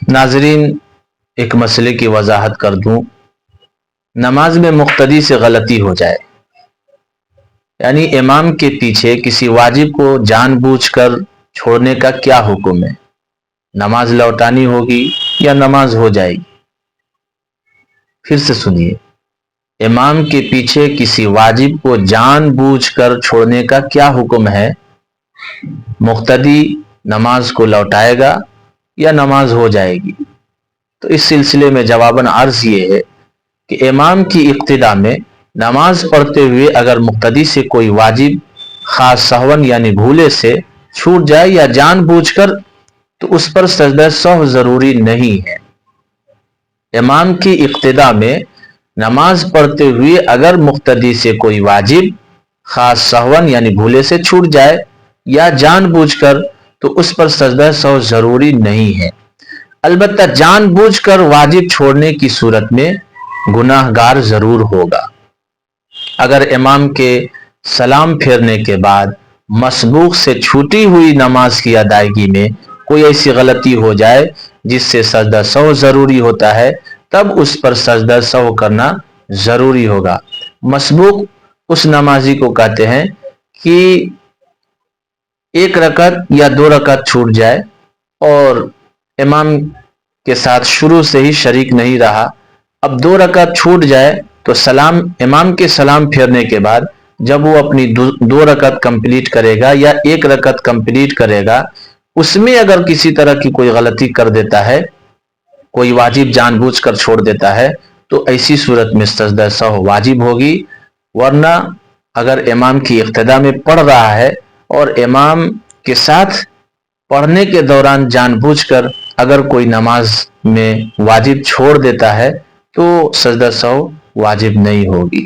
नाजरीन, एक मसले की वजाहत कर दूं। नमाज में मुक्तदी से गलती हो जाए, यानी इमाम के पीछे किसी वाजिब को जानबूझकर छोड़ने का क्या हुक्म है? नमाज लौटानी होगी या नमाज हो जाएगी? फिर से सुनिए, इमाम के पीछे किसी वाजिब को जानबूझकर छोड़ने का क्या हुक्म है? मुक्तदी नमाज को लौटाएगा या नमाज हो जाएगी? तो इस सिलसिले में जवाबन अर्ज ये है कि इमाम की इक्तिदा में नमाज पढ़ते हुए अगर मुक्तदी से कोई वाजिब खास सहवन यानी भूले से छूट जाए या जानबूझकर, तो उस पर सजदा सहव जरूरी नहीं है। इमाम की इक्तिदा में नमाज पढ़ते हुए अगर मुक्तदी से कोई वाजिब खास सहवन यानी भूले से छूट जाए या जानबूझकर, तो उस पर सजदा सहव जरूरी नहीं है। अलबत्ता जानबूझकर वाजिब छोड़ने की सूरत में गुनाहगार जरूर होगा। अगर इमाम के सलाम फेरने के बाद मसबूक से छूटी हुई नमाज की अदायगी में कोई ऐसी गलती हो जाए जिससे सजदा सहव जरूरी होता है, तब उस पर सजदा सहव करना जरूरी होगा। मसबूक उस नमाजी को कहते हैं कि एक रकत या दो रकत छूट जाए और इमाम के साथ शुरू से ही शरीक नहीं रहा, अब दो रकत छूट जाए तो सलाम इमाम के सलाम फेरने के बाद जब वो अपनी दो रकत कंप्लीट करेगा या एक रकत कंप्लीट करेगा, उसमें अगर किसी तरह की कोई गलती कर देता है, कोई वाजिब जानबूझकर छोड़ देता है, तो ऐसी सूरत में सजदा सहव वाजिब होगी। वरना अगर इमाम की इक्तिदा में पढ़ रहा है और इमाम के साथ पढ़ने के दौरान जानबूझकर अगर कोई नमाज में वाजिब छोड़ देता है, तो सजदा सहव वाजिब नहीं होगी।